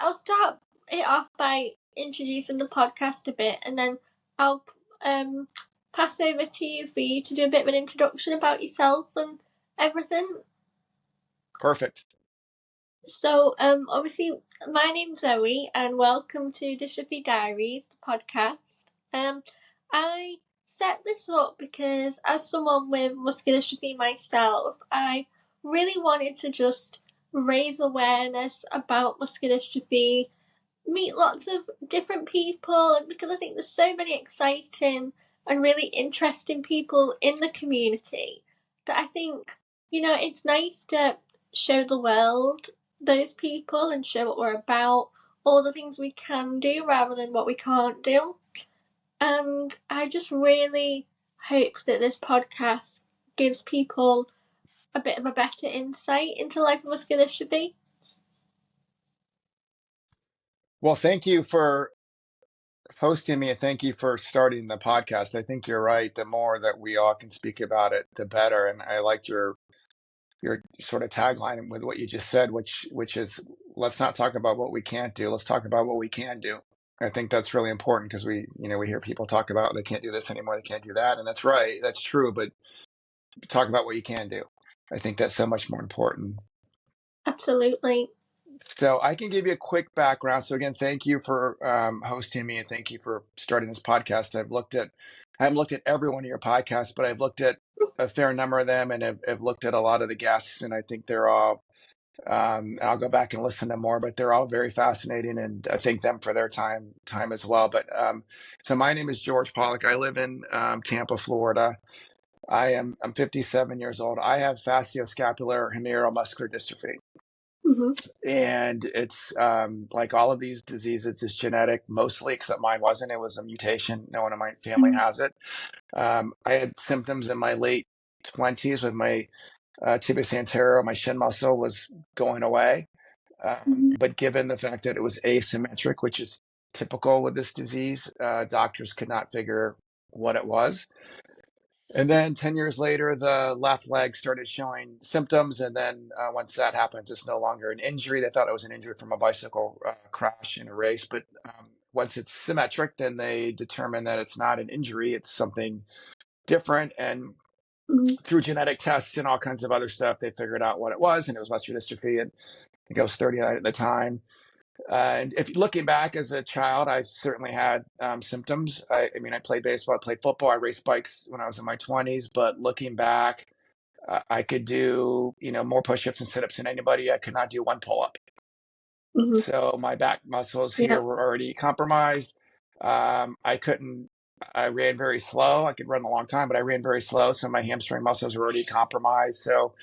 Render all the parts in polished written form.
I'll start it off by introducing the podcast a bit, and then I'll pass over to you for you to do a bit of an introduction about yourself and everything. Perfect. So, obviously, my name's Zoe, and welcome to Dystrophy Diaries, the podcast. I set this up because, as someone with muscular dystrophy myself, I really wanted to just raise awareness about muscular dystrophy, meet lots of different people, because I think there's so many exciting and really interesting people in the community that I think, it's nice to show the world those people and show what we're about, all the things we can do rather than what we can't do. And I just really hope that this podcast gives people a bit of a better insight into life with muscular dystrophy. Well, thank you for hosting me and thank you for starting the podcast. I think you're right. The more that we all can speak about it, the better. And I liked your sort of tagline with what you just said, which is let's not talk about what we can't do. Let's talk about what we can do. I think that's really important because we hear people talk about they can't do this anymore, they can't do that, and that's right, that's true. But talk about what you can do. I think that's so much more important. Absolutely. So I can give you a quick background. So again, thank you for hosting me and thank you for starting this podcast. I haven't looked at every one of your podcasts, but I've looked at a fair number of them and have looked at a lot of the guests, and I think they're all. I'll go back and listen to more, but they're all very fascinating, and I thank them for their time as well. But so my name is George Pollock. I live in Tampa, Florida. I'm 57 years old. I have facioscapular humeral muscular dystrophy. Mm-hmm. And it's like all of these diseases, it's genetic mostly, except mine wasn't. It was a mutation. No one in my family has it. I had symptoms in my late 20s with my tibial anterior, my shin muscle was going away. But given the fact that it was asymmetric, which is typical with this disease, doctors could not figure what it was. And then 10 years later, the left leg started showing symptoms. And then once that happens, it's no longer an injury. They thought it was an injury from a bicycle crash in a race. But once it's symmetric, then they determine that it's not an injury. It's something different. And through genetic tests and all kinds of other stuff, they figured out what it was. And it was muscular dystrophy. And I think I was 39 at the time. And if looking back as a child, I certainly had symptoms. I mean, I played baseball, I played football, I raced bikes when I was in my 20s. But looking back, I could do more push-ups and sit-ups than anybody. I could not do one pull-up. So my back muscles here were already compromised. I ran very slow. I could run a long time, but I ran very slow. So my hamstring muscles were already compromised. So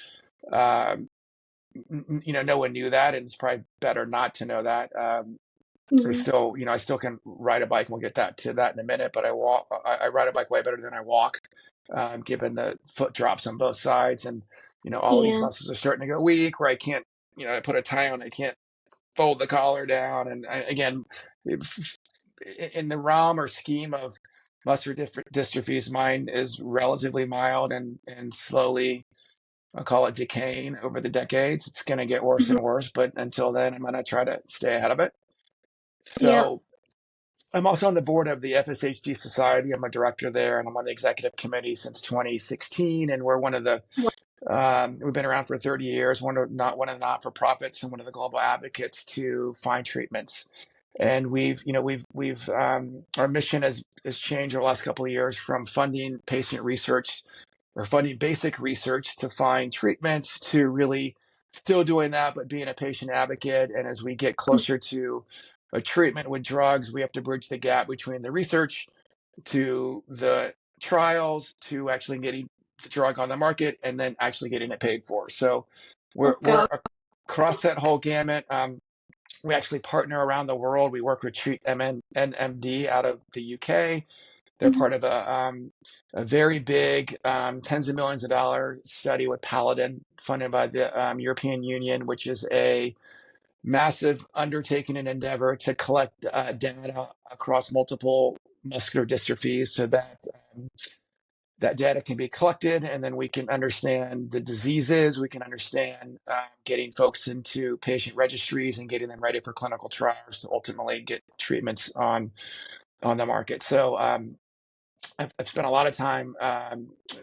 no one knew that, and it's probably better not to know that. I still can ride a bike, and we'll get to that in a minute, but I ride a bike way better than I walk, given the foot drops on both sides. And, all these muscles are starting to go weak where I can't, I put a tie on, I can't fold the collar down. And again, in the realm or scheme of muscular dystrophies, mine is relatively mild and slowly, I'll call it decaying over the decades. It's going to get worse and worse, but until then, I'm going to try to stay ahead of it. So I'm also on the board of the FSH Society. I'm a director there, and I'm on the executive committee since 2016. And we're one of the, we've been around for 30 years, one of the not-for-profits and one of the global advocates to find treatments. And our mission has changed over the last couple of years from funding patient research or funding basic research to find treatments to really still doing that, but being a patient advocate. And as we get closer to a treatment with drugs, we have to bridge the gap between the research to the trials to actually getting the drug on the market and then actually getting it paid for. So we're across that whole gamut. We actually partner around the world. We work with Treat NMD out of the UK. They're part of a very big tens of millions of dollars study with Paladin, funded by the European Union, which is a massive undertaking and endeavor to collect data across multiple muscular dystrophies so that that data can be collected, and then we can understand the diseases. We can understand getting folks into patient registries and getting them ready for clinical trials to ultimately get treatments on the market. So I've spent a lot of time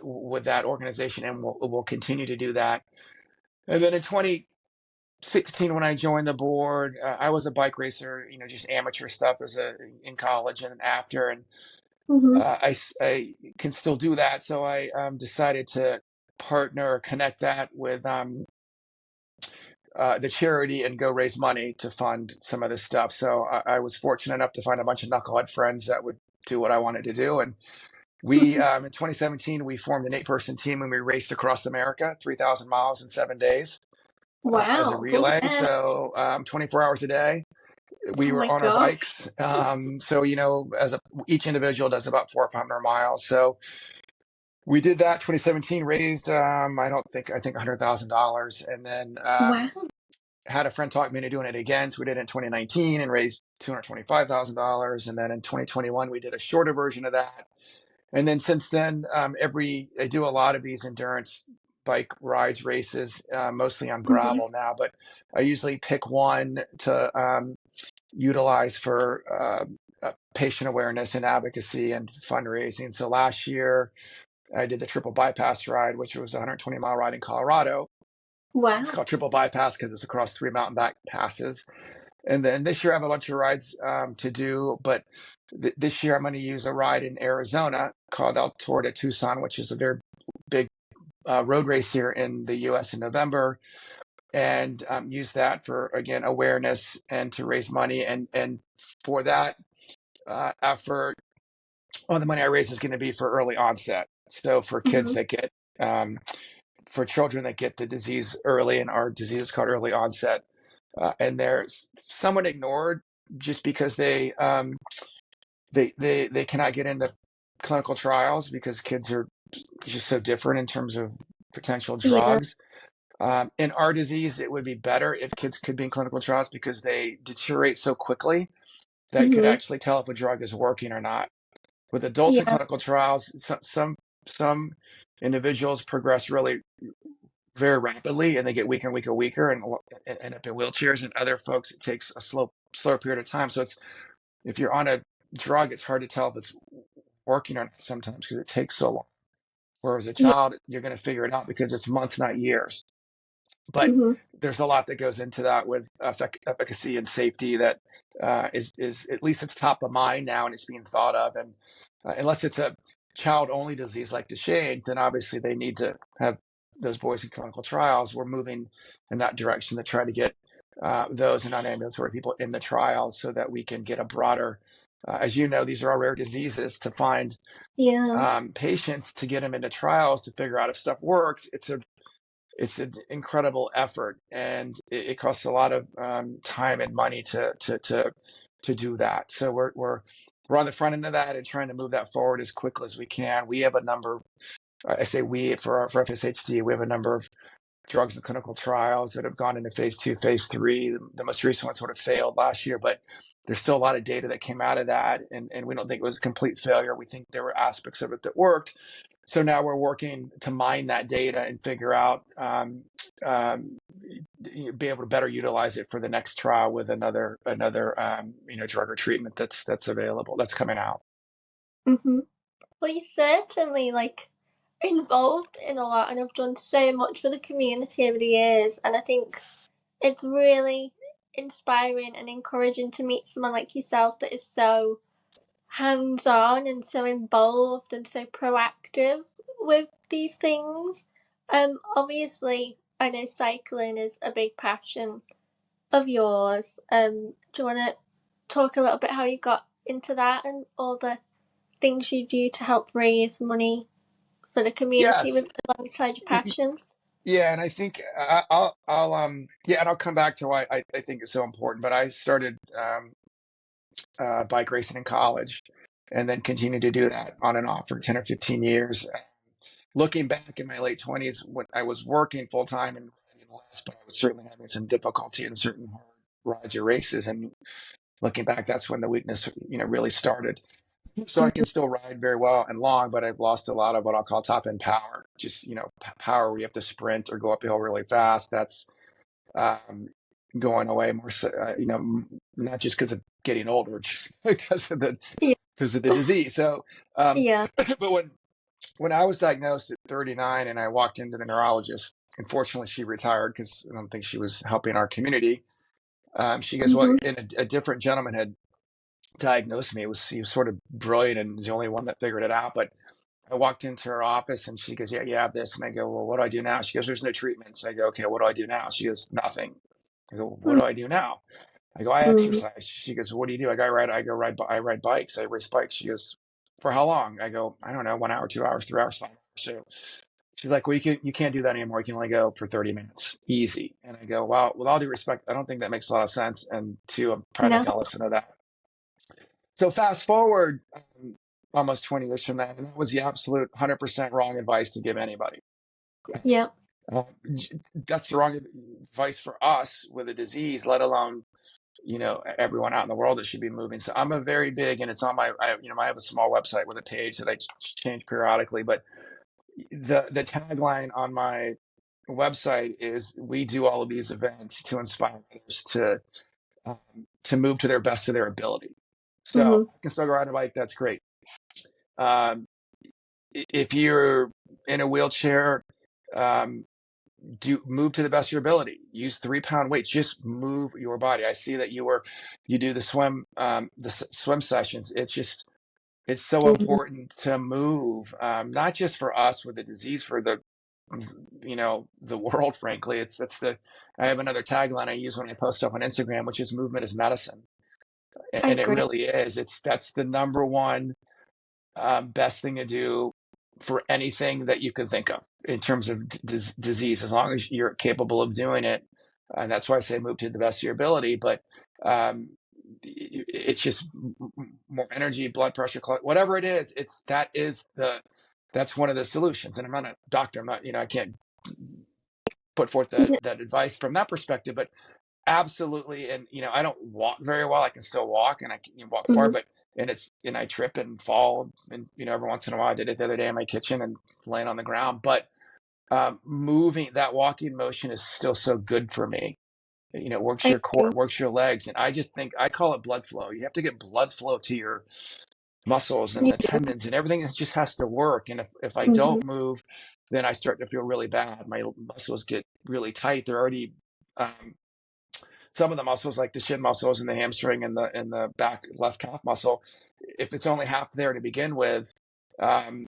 with that organization, and we'll continue to do that. And then in 2016, when I joined the board, I was a bike racer, just amateur stuff in college and after, and Mm-hmm. I can still do that. So I decided to partner or connect that with the charity and go raise money to fund some of this stuff. So I was fortunate enough to find a bunch of knucklehead friends that would do what I wanted to do. And we, in 2017, we formed an 8-person team, and we raced across America, 3,000 miles in 7 days as a Wow. Go relay. ahead. So 24 hours a day, we Oh were my on our gosh. bikes. So, each individual does about 400 or 500 miles. So we did that 2017, raised, I think $100,000. And then Wow. had a friend talk me into doing it again. So we did it in 2019 and raised $225,000. And then in 2021, we did a shorter version of that. And then since then, I do a lot of these endurance bike rides, races, mostly on Mm-hmm. gravel now, but I usually pick one to utilize for patient awareness and advocacy and fundraising. So last year, I did the triple bypass ride, which was a 120-mile ride in Colorado. It's Wow. called triple bypass because it's across 3 mountain back passes. And then this year I have a bunch of rides to do, but this year I'm going to use a ride in Arizona called El Tour de Tucson, which is a very big road race here in the U.S. in November, and use that for, again, awareness and to raise money. And for that effort, all the money I raise is going to be for early onset. So for kids Mm-hmm. that get, for children that get the disease early, and our disease is called early onset. And they're somewhat ignored just because they cannot get into clinical trials because kids are just so different in terms of potential Yeah. drugs. In our disease, it would be better if kids could be in clinical trials because they deteriorate so quickly that you could Mm-hmm. actually tell if a drug is working or not. With adults in Yeah. clinical trials, some individuals progress really very rapidly, and they get weaker and weaker and weaker and end up in wheelchairs. And other folks, it takes a slower period of time. So if you're on a drug, it's hard to tell if it's working or not sometimes because it takes so long. Whereas a Yeah. child, you're going to figure it out because it's months, not years. But Mm-hmm. there's a lot that goes into that with efficacy and safety that is at least it's top of mind now and it's being thought of. And unless it's a child-only disease like Duchenne, then obviously they need to have those boys in clinical trials. We're moving in that direction to try to get those and non-ambulatory people in the trials so that we can get a broader, as you know, these are all rare diseases. To find Yeah. patients to get them into trials to figure out if stuff works, it's an incredible effort, and it costs a lot of time and money to do that. So we're on the front end of that and trying to move that forward as quickly as we can. We have a number. I say we for FSHD. We have a number of drugs in clinical trials that have gone into phase 2, phase 3. The most recent one sort of failed last year, but there's still a lot of data that came out of that, and we don't think it was a complete failure. We think there were aspects of it that worked. So now we're working to mine that data and figure out, be able to better utilize it for the next trial with another drug or treatment that's available, that's coming out. Mm-hmm. Well, you're certainly involved in a lot, and have done so much for the community over the years. And I think it's really inspiring and encouraging to meet someone like yourself that is so hands-on and so involved and so proactive with these things. Obviously, I know cycling is a big passion of yours. Do you want to talk a little bit how you got into that and all the things you do to help raise money for the community Yes. with alongside your passion? Yeah, and I think and I'll come back to why I think it's so important. But I started bike racing in college, and then continued to do that on and off for 10 or 15 years. Looking back in my late 20s, when I was working full time and riding less, but I was certainly having some difficulty in certain hard rides or races. And looking back, that's when the weakness, really started. So I can still ride very well and long, but I've lost a lot of what I'll call top end power. Just, power where you have to sprint or go uphill really fast. That's um, going away more so, not just because of getting older, just Yeah. because of the disease. So, um, Yeah. but when I was diagnosed at 39 and I walked into the neurologist, unfortunately she retired because I don't think she was helping our community. She goes, well, Mhm. and a different gentleman had diagnosed me. He was sort of brilliant and was the only one that figured it out. But I walked into her office and she goes, yeah, you have this. And I go, well, what do I do now? She goes, there's no treatments. I go, okay, what do I do now? She goes, nothing. I go, what do I do now? I go, I Mhm. exercise. She goes, what do you do? I ride bikes. I race bikes. She goes, for how long? I go, I don't know, 1 hour, 2 hours, 3 hours, 5 hours. So she's like, well, you can't do that anymore. You can only go for 30 minutes. Easy. And I go, well, with all due respect, I don't think that makes a lot of sense. And two, I'm probably not No. going to listen to that. So fast forward almost 20 years from that, and that was the absolute 100% wrong advice to give anybody. Yeah. Uh, that's the wrong advice for us with a disease, let alone everyone out in the world that should be moving. So I'm a very big, and it's on I have a small website with a page that I change periodically, but the tagline on my website is we do all of these events to inspire others to move to their best of their ability. So Mhm. I can still go ride a bike. That's great. Um, if you're in a wheelchair, um, do move to the best of your ability. Use 3 pound weights. Just move your body. I see that you do the swim sessions. It's so Mhm. important to move, not just for us with the disease, for the world. Frankly, I have another tagline I use when I post stuff on Instagram, which is movement is medicine, I and it agree. really is. That's the number one best thing to do for anything that you can think of in terms of disease, as long as you're capable of doing it. And that's why I say move to the best of your ability. But um, it's just more energy, blood pressure, whatever it is. That's one of the solutions. And I'm not a doctor. I'm not, I can't put forth Yeah. that advice from that perspective, but absolutely. And I don't walk very well. I can still walk and I can walk far, Mhm. but I trip and fall, and every once in a while. I did it the other day in my kitchen and laying on the ground. But moving, that walking motion is still so good for me. Works I your core, agree. works your legs, and I call it blood flow. You have to get blood flow to your muscles and You the do. tendons and everything. That just has to work. And if I Mhm. don't move, then I start to feel really bad. My muscles get really tight. They're already um, some of the muscles, like the shin muscles and the hamstring and the back left calf muscle, if it's only half there to begin with, and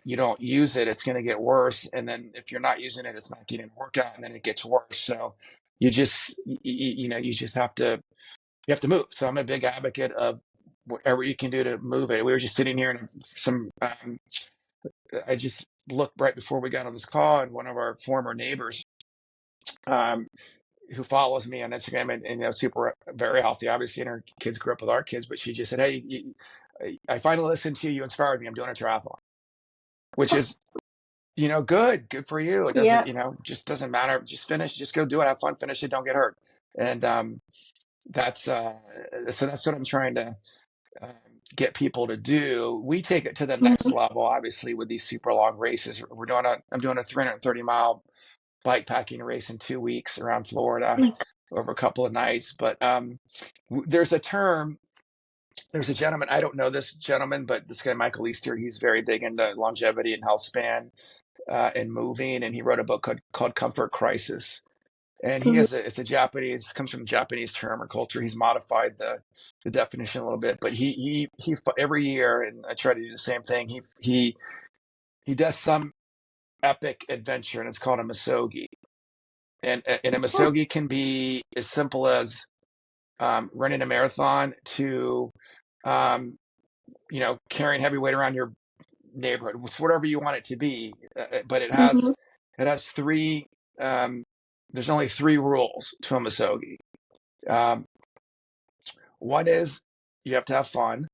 you don't use it, it's going to get worse. And then if you're not using it, it's not getting a workout, and then it gets worse. So you just have to move. So I'm a big advocate of whatever you can do to move it. We were just sitting here and I just looked right before we got on this call, and one of our former neighbors, um, who follows me on Instagram, and super very healthy, obviously, and her kids grew up with our kids, but she just said, hey, I finally listened to you. You inspired me. I'm doing a triathlon, which is, good for you. It doesn't, Yeah. just doesn't matter. Just go do it. Have fun, finish it. Don't get hurt. And that's, so that's what I'm trying to um, get people to do. We take it to the next Mhm. level, obviously, with these super long races. I'm doing a 330-mile bike packing race in 2 weeks around Florida over a couple of nights. But there's there's a gentleman, I don't know this gentleman, but this guy, Michael Easter, he's very big into longevity and health span and moving. And he wrote a book called Comfort Crisis. And Mhm. it's a Japanese, comes from a Japanese term or culture. He's modified the definition a little bit, but he every year, and I try to do the same thing. He does some epic adventure, and it's called a Misogi. And a Oh. Misogi can be as simple as running a marathon to, um, carrying heavy weight around your neighborhood. It's whatever you want it to be. But Mhm. it has three. Um, there's only three rules to a Misogi. Um, One is you have to have fun.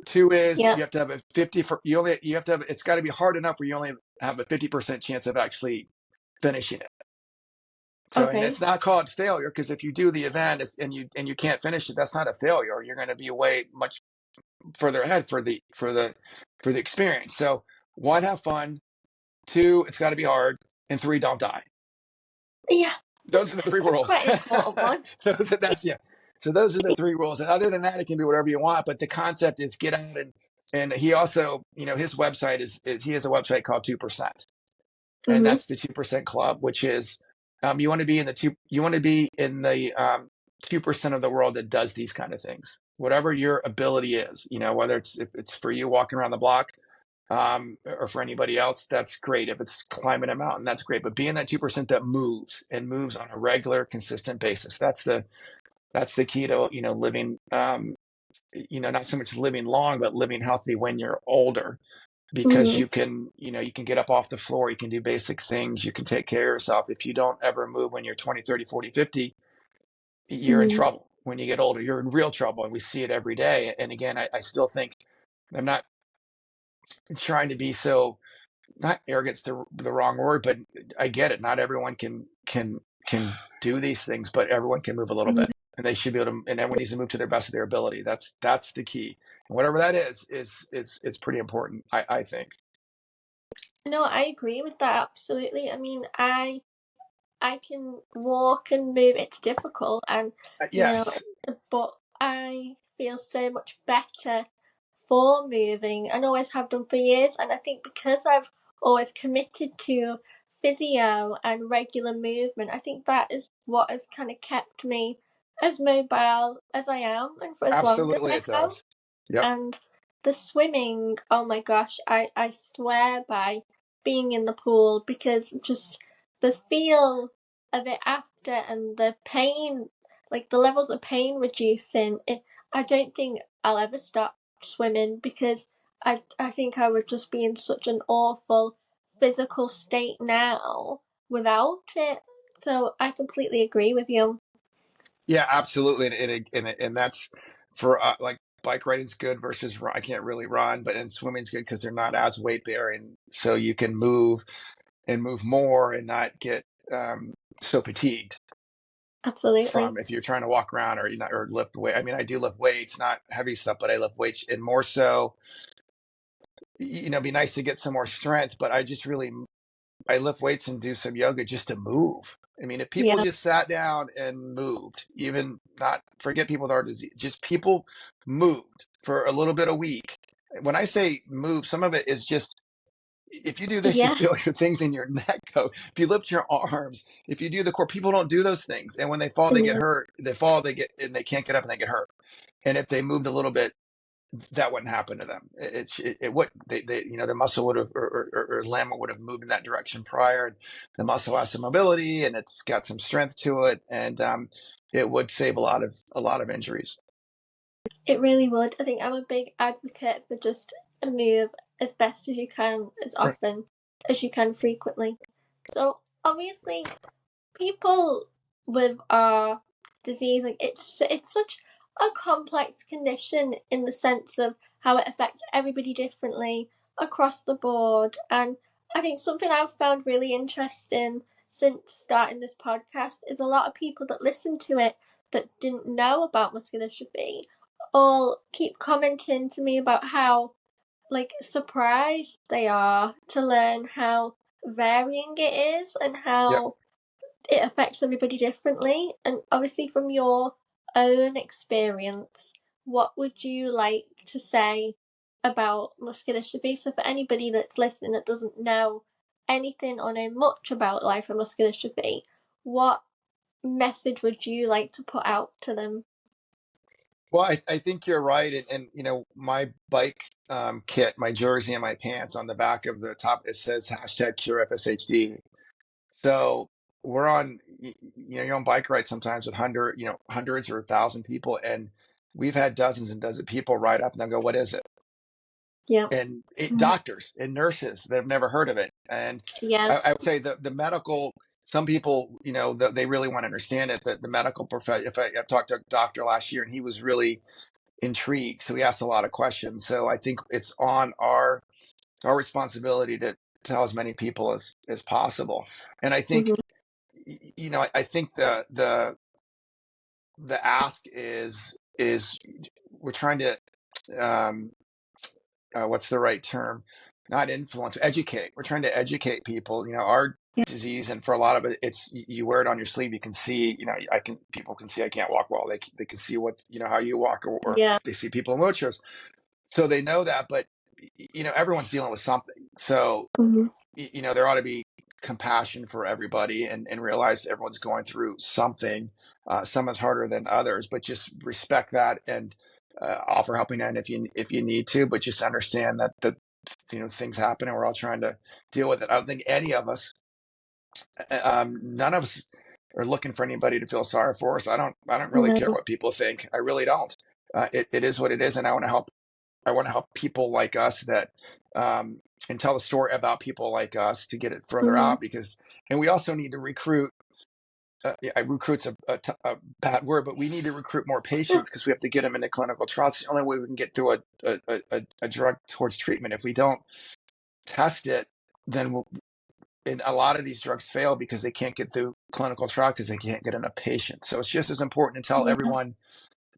Two is Yeah. you have to have a 50 for you have to have it's got to be hard enough where you only have a 50% chance of actually finishing it. So, and Okay. it's not called failure, because if you do the event and you can't finish it, that's not a failure. You're going to be way much further ahead for the experience. So 1, have fun. 2, it's got to be hard, and 3, don't die. Yeah, Those are the 3 that's rules. quite an important one. That's yeah. So those are the 3 rules. And other than that, it can be whatever you want. But the concept is get out and he also, his website is he has a website called 2%, and Mm-hmm. that's the 2% club, which is you want to be in the 2% of the world that does these kind of things. Whatever your ability is, whether if it's for you walking around the block, or for anybody else, that's great. If it's climbing a mountain, that's great. But being that 2% that moves on a regular, consistent basis, that's the key to living. Not so much living long, but living healthy when you're older, because Mm-hmm. you can get up off the floor, you can do basic things, you can take care of yourself. If you don't ever move when you're 20, 30, 40, 50, you're in Mm-hmm. trouble. When you get older, you're in real trouble, and we see it every day. And again, I still think, I'm not trying to be so, not arrogant's the wrong word, but I get it. Not everyone can do these things, but everyone can move a little bit, and they should be able to. And everyone needs to move to their best of their ability. That's the key. And whatever that is it's pretty important. I think. No, I agree with that absolutely. I mean, I can walk and move. It's difficult, and you know, Yes, but I feel so much better for moving and always have done for years. And I think because I've always committed to physio and regular movement, I think that is what has kind of kept me as mobile as I am and for as long as absolutely, I it have. does. Yep. And the swimming, oh my gosh, I swear by being in the pool, because just the feel of it after and the pain, like the levels of pain reducing, I don't think I'll ever stop swimming, because I think I would just be in such an awful physical state now without it. So I completely agree with you. Yeah, absolutely. And that's for like bike riding's good versus I can't really run, but and swimming's good because they're not as weight bearing, so you can move and move more and not get so fatigued Absolutely. from if you're trying to walk around or lift weight. I mean, I do lift weights, not heavy stuff, but I lift weights, and more so, be nice to get some more strength. But I lift weights and do some yoga just to move. I mean, if people Yeah. just sat down and moved, even not forget people with heart disease, just people moved for a little bit a week. When I say move, some of it is just if you do this, you Yeah. feel your things in your neck go. If you lift your arms, if you do the core, people don't do those things. And when they fall, they get No. hurt. They fall, and they can't get up and they get hurt. And if they moved a little bit, that wouldn't happen to them. It wouldn't. The muscle would have or limb would have moved in that direction prior. The muscle has some mobility and it's got some strength to it, and it would save a lot of injuries. It really would. I think I'm a big advocate for just a move as best as you can, as Right. often as you can, frequently. So obviously, people with our disease, like it's such a complex condition in the sense of how it affects everybody differently across the board. And I think something I've found really interesting since starting this podcast is a lot of people that listen to it that didn't know about muscular dystrophy all keep commenting to me about how like surprised they are to learn how varying it is and Yep. how it affects everybody differently. And obviously, from your own experience, what would you like to say about muscular dystrophy? So, for anybody that's listening that doesn't know anything or know much about life and muscular dystrophy, what message would you like to put out to them? Well, I think you're right. And my bike kit, my jersey and my pants, on the back of the top, it says #cure FSHD. So we're on, you're on bike rides sometimes with hundreds or 1,000 people, and we've had dozens and dozens of people ride up and they'll go, "What is it?" Yeah. And Mhm. doctors and nurses that have never heard of it. And Yeah. I would say the medical, some people, they really want to understand it. That the medical profession. I talked to a doctor last year, and he was really intrigued, so he asked a lot of questions. So I think it's on our responsibility to tell as many people as possible. And I think Mhm. I think the ask is we're trying to um, what's the right term? Not influence, educate. We're trying to educate people. Our disease, and for a lot of it, it's you wear it on your sleeve. You can see, people can see I can't walk well. They can see what, how you walk, or Yeah. they see people in wheelchairs, so they know that. But everyone's dealing with something. So Mm-hmm. there ought to be compassion for everybody, and realize everyone's going through something. Some is harder than others, but just respect that, and offer helping hand if you need to, but just understand that things happen, and we're all trying to deal with it. I don't think any of us, none of us, are looking for anybody to feel sorry for us. I don't really care No. what people think. I really don't. It is what it is, and I want to help. I want to help people like us that, and tell the story about people like us to get it further Mm-hmm. out, and we also need to recruit. Recruit's a bad word, but we need to recruit more patients, because we have to get them into clinical trials. It's the only way we can get through a drug towards treatment. If we don't test it, then and a lot of these drugs fail because they can't get through clinical trial, because they can't get enough patients. So it's just as important to tell Yeah. everyone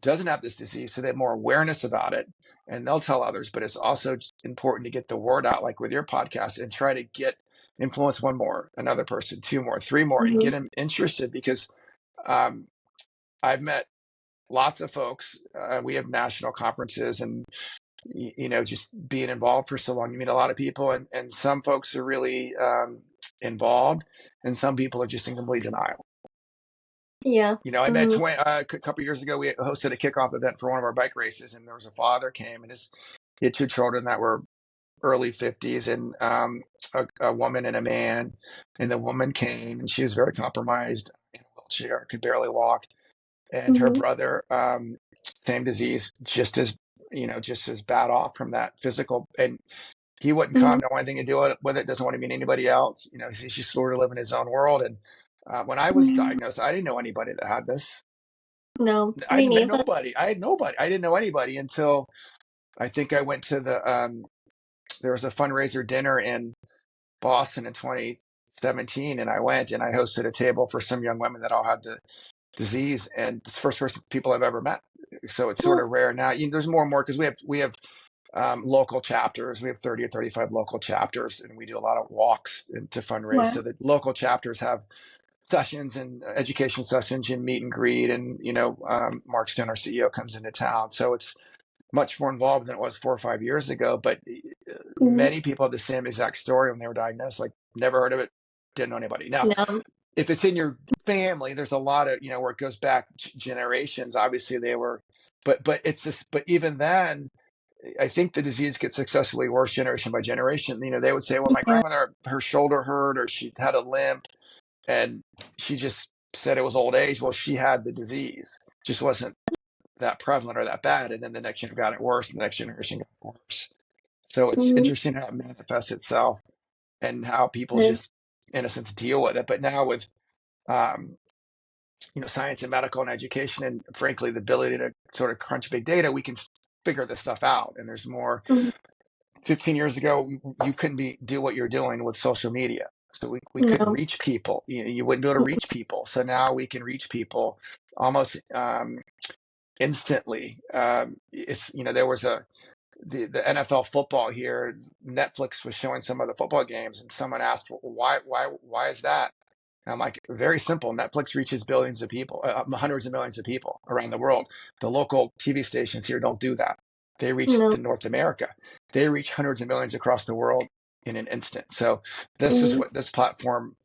doesn't have this disease, so they have more awareness about it, and they'll tell others. But it's also important to get the word out, like with your podcast, and try to influence one more, another person, two more, three more, and Mm-hmm. get them interested, because um, I've met lots of folks. We have national conferences, and just being involved for so long, you meet a lot of people, and some folks are really involved, and some people are just in complete denial. Yeah. I met Mm-hmm. a couple of years ago. We hosted a kickoff event for one of our bike races, and there was a father came, and he had two children that were early 50s, and a woman and a man. And the woman came, and she was very compromised, in a wheelchair, could barely walk. And her Mm-hmm. brother, same disease, just as bad off from that physical. And he wouldn't Mm-hmm. come, don't want anything to do with it, doesn't want to meet anybody else. He's just sort of living his own world. And when I was Mm-hmm. diagnosed, I didn't know anybody that had this. No, I me met neither. nobody. I had nobody. I didn't know anybody until I think I went to there was a fundraiser dinner in Boston in 2017, and I went and I hosted a table for some young women that all had the disease, and it's the first person people I've ever met. So it's sort Well, of rare now. There's more and more, because we have local chapters. We have 30 or 35 local chapters, and we do a lot of walks to fundraise. wow. So the local chapters have sessions and education sessions and meet and greet, and Mark Stone, our CEO, comes into town. So it's much more involved than it was 4 or 5 years ago. But Mm-hmm. many people have the same exact story when they were diagnosed, like never heard of it, didn't know anybody. Now, No. if it's in your family, there's a lot of, where it goes back generations. Obviously they were, but it's just, but even then, I think the disease gets successfully worse generation by generation. They would say, well, my Yeah. grandmother, her shoulder hurt, or she had a limp, and she just said it was old age. Well, she had the disease, just wasn't that prevalent or that bad. And then the next generation got it worse, and the next generation got it worse. So it's Mm-hmm. interesting how it manifests itself, and how people It is. just, in a sense, deal with it. But now with, um, science and medical and education, and frankly, the ability to sort of crunch big data, we can figure this stuff out. And there's more. Mm-hmm. 15 years ago, you couldn't do what you're doing with social media. So we couldn't No. reach people. You wouldn't be able to reach people. So now we can reach people almost instantly. There was the NFL football here. Netflix was showing some of the football games, and someone asked, well, why is that? And I'm like, very simple. Netflix reaches billions of people, hundreds of millions of people around the world. The local TV stations here don't do that. They reach No. in North America. They reach hundreds of millions across the world in an instant. So this is Mm-hmm. what this platform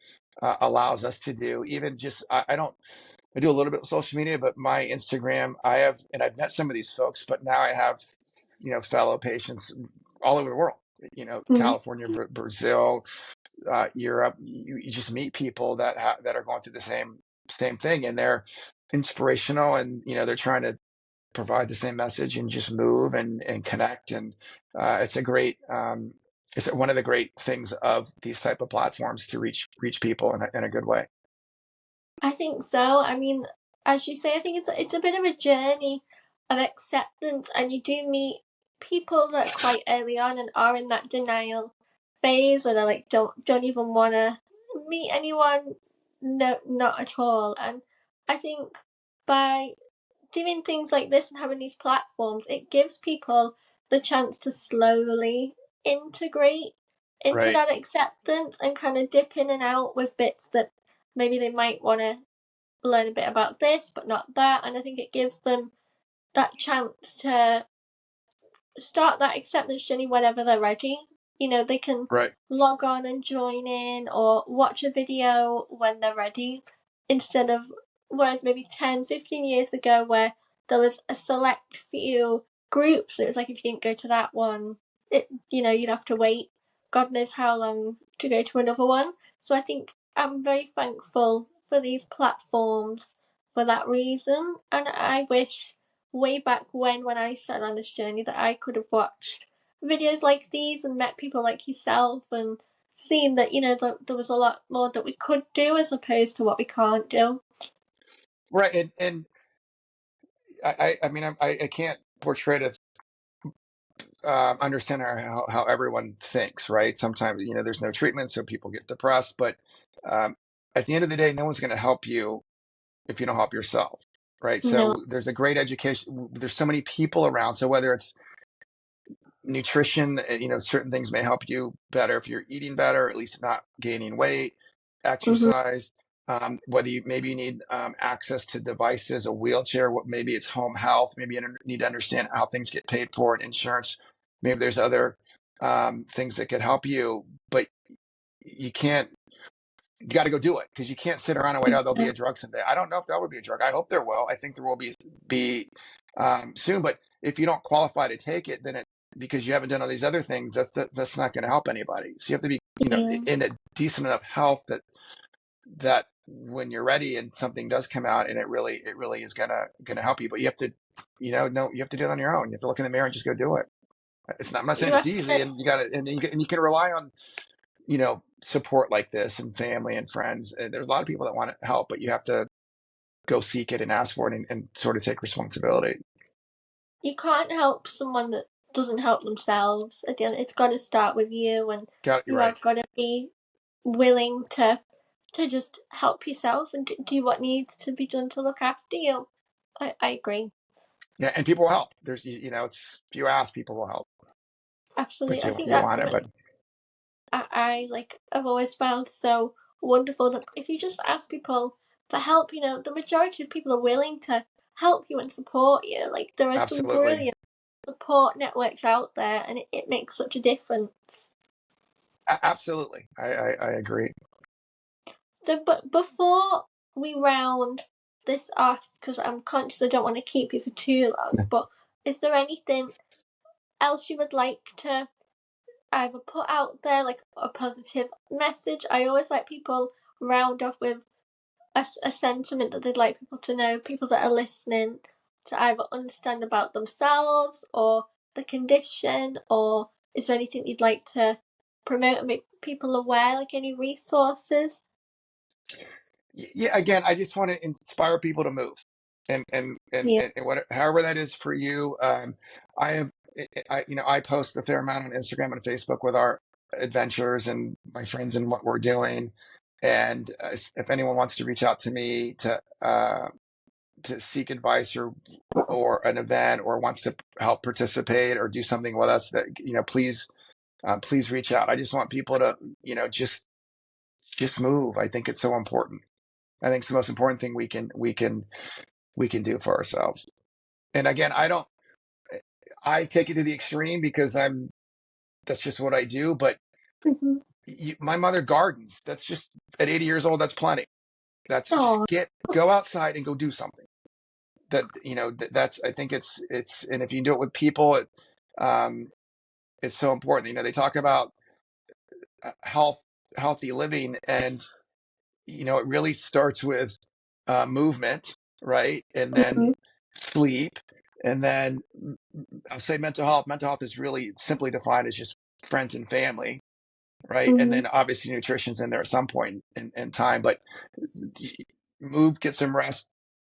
allows us to do. Even just, I do a little bit of social media, but my Instagram, and I've met some of these folks, but now I have, fellow patients all over the world, Mm-hmm. California, Brazil, Europe. You just meet people that are going through the same thing, and they're inspirational, and they're trying to provide the same message, and just move and connect. And it's a great, it's one of the great things of these type of platforms, to reach people in a good way. I think so. I mean, as you say, I think it's a bit of a journey of acceptance, and you do meet people that quite early on and are in that denial phase where they're like don't even want to meet anyone, no, not at all. And I think by doing things like this and having these platforms, it gives people the chance to slowly integrate into Right. that acceptance and kind of dip in and out with bits that maybe they might want to learn a bit about this but not that. And I think it gives them that chance to start that acceptance journey whenever they're ready. You know, they can Right. log on and join in or watch a video when they're ready, instead of, whereas maybe 10, 15 years ago where there was a select few groups, it was like if you didn't go to that one, you'd have to wait God knows how long to go to another one. So I think I'm very thankful for these platforms for that reason, and I wish way back when I started on this journey that I could have watched videos like these and met people like yourself and seen that, there was a lot more that we could do as opposed to what we can't do. Right. And I mean, I can't portray to understand how everyone thinks, right? Sometimes, there's no treatment, so people get depressed. But um, at the end of the day, no one's going to help you if you don't help yourself, right? No. So there's a great education. There's so many people around. So whether it's nutrition, certain things may help you better if you're eating better, at least not gaining weight, Mm-hmm. exercise, whether you need access to devices, a wheelchair, maybe it's home health, maybe you need to understand how things get paid for in insurance. Maybe there's other things that could help you, but you can't, you got to go do it, because you can't sit around and wait, oh, there'll be a drug someday. I don't know if there will be a drug. I hope there will. I think there will be soon, but if you don't qualify to take it, then because you haven't done all these other things, that's not going to help anybody. So you have to be, Yeah. in a decent enough health that when you're ready and something does come out and it really is gonna help you, but you have to, no, you have to do it on your own. You have to look in the mirror and just go do it. It's not, I'm not saying You it's have easy, to, and you can rely on, support like this and family and friends. And there's a lot of people that want to help, but you have to go seek it and ask for it, and sort of take responsibility. you can't help someone that doesn't help themselves. Again, it's got to start with you, and You're you right. have got to be willing to just help yourself and do what needs to be done to look after you. I agree. Yeah, and people will help. There's, it's, if you ask, people will help, Absolutely. but I think you that's want it. something But I like I've always found so wonderful, that if you just ask people for help, the majority of people are willing to help you and support you. Like, there are some absolutely. brilliant support networks out there, and it makes such a difference. Absolutely. I agree. So, but before we round this off, because I'm conscious I don't want to keep you for too long, but is there anything else you would like to either put out there, like a positive message? I always like people round off with a sentiment that they'd like people to know, people that are listening, to either understand about themselves or the condition, or is there anything you'd like to promote and make people aware, like any resources? Yeah, again, I just want to inspire people to move, Yeah. and however that is for you. I have, I post a fair amount on Instagram and Facebook with our adventures and my friends and what we're doing. And if anyone wants to reach out to me to seek advice or an event, or wants to help participate or do something with us, that, please reach out. I just want people to, just move. I think it's so important. I think it's the most important thing we can do for ourselves. And again, I take it to the extreme because that's just what I do. But Mm-hmm. my mother gardens. That's just, at 80 years old, that's plenty. That's just Oh. go outside and go do something. I think and if you do it with people, um, it's so important. They talk about healthy living, and it really starts with movement, right? And then Mm-hmm. sleep. And then I'll say mental health. Mental health is really simply defined as just friends and family, right? And Mm-hmm. then obviously nutrition's in there at some point in time. But move, get some rest,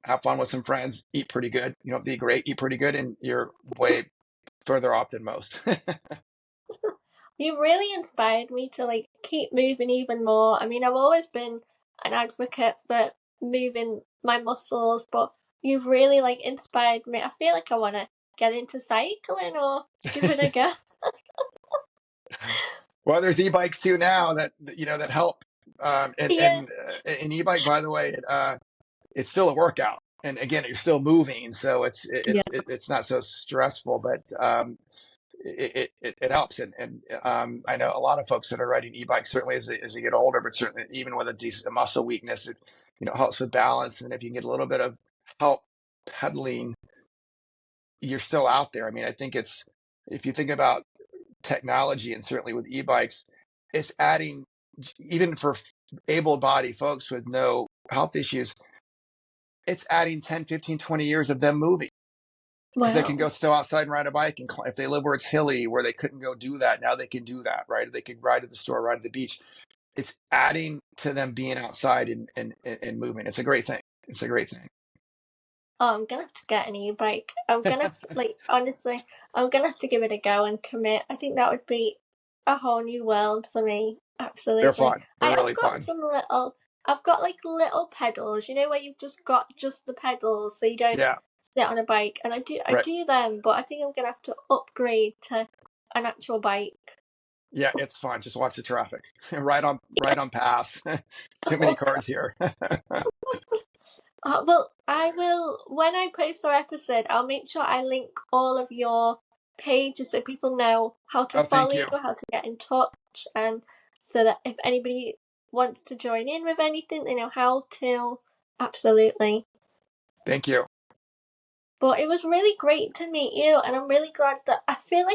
have fun with some friends, eat pretty good. You don't have to eat great, eat pretty good, and you're way further off than most. You've really inspired me to like keep moving even more. I mean, I've always been an advocate for moving my muscles, but you've really like inspired me. I feel like I want to get into cycling or give it a go. Well, there's e-bikes too now that that help. Yeah, And an e-bike, by the way, it's still a workout. And again, you're still moving, so yeah. it's not so stressful, but it helps. And I know a lot of folks that are riding e-bikes, certainly as they get older, but certainly even with a decent muscle weakness, it helps with balance. And if you can get a little bit of help pedaling, you're still out there. I mean, I think if you think about technology, and certainly with e-bikes, it's adding, even for able-bodied folks with no health issues, it's adding 10, 15, 20 years of them moving, because they can Wow. go still outside and ride a bike. And if they live where it's hilly, where they couldn't go do that, now they can do that, right? They could ride to the store, ride to the beach. It's adding to them being outside and moving. It's a great thing. It's a great thing. Oh, I'm gonna have to get an e-bike. I'm gonna have to, like, honestly, I'm gonna have to give it a go and commit. I think that would be a whole new world for me. They're Absolutely. fun. They're really fun. I've got like little pedals, where you've just got just the pedals so you don't Yeah, sit on a bike. And I right. do them, but I think I'm gonna have to upgrade to an actual bike. Yeah, it's fun. Just watch the traffic. Right on pass. Too many cars here. Well, I will, when I post our episode, I'll make sure I link all of your pages so people know how to Oh, follow thank you, you. how to get in touch, and so that if anybody wants to join in with anything, they know how to. Absolutely. Thank you. But it was really great to meet you, and I'm really glad that I feel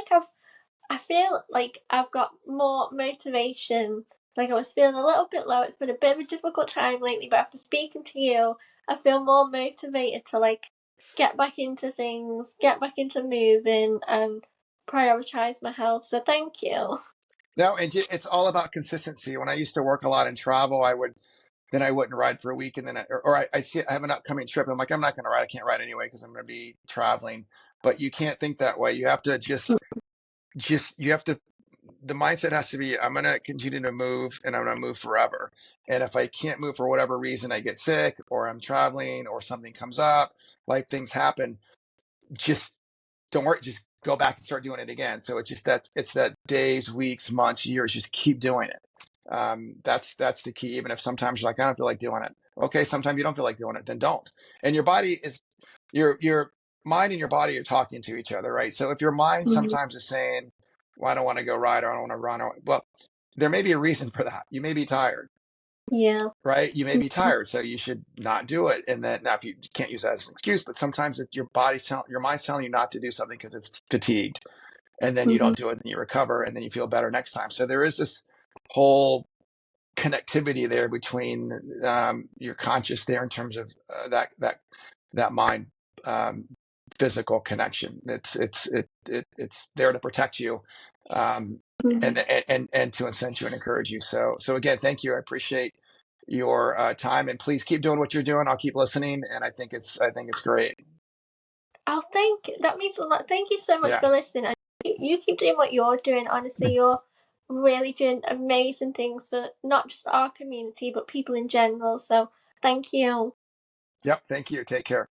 like I've got more motivation. Like, I was feeling a little bit low. It's been a bit of a difficult time lately, but after speaking to you, I feel more motivated to like get back into things, get back into moving, and prioritize my health. So thank you. No, and it's all about consistency. When I used to work a lot in travel, I wouldn't ride for a week, and then I have an upcoming trip. I'm like, I'm not going to ride. I can't ride anyway because I'm going to be traveling. But you can't think that way. You have to you have to. The mindset has to be, I'm going to continue to move, and I'm going to move forever. And if I can't move for whatever reason, I get sick, or I'm traveling, or something comes up, like things happen, just don't worry, just go back and start doing it again. So it's that days, weeks, months, years, just keep doing it. That's the key. Even if sometimes you're like, I don't feel like doing it. Okay, sometimes you don't feel like doing it, then don't. And your body is your mind and your body are talking to each other, right? So if your mind Mhm. sometimes is saying, well, I don't want to go ride, or I don't want to run, well, there may be a reason for that. You may be tired, Yeah. right? You may be tired, so you should not do it. And then, now, if you can't use that as an excuse, but sometimes your mind's telling you not to do something because it's fatigued, and then you Mhm. don't do it, and you recover, and then you feel better next time. So there is this whole connectivity there between your conscious there, in terms of that mind physical connection. It's there to protect you, um, Mhm. and to incent you and encourage you. So again, thank you. I appreciate your time, and please keep doing what you're doing. I'll keep listening, and I think it's great. Oh, that means a lot. Thank you so much Yeah. for listening. And you keep doing what you're doing. Honestly, you're really doing amazing things for not just our community, but people in general. So thank you. Yep. Thank you. Take care.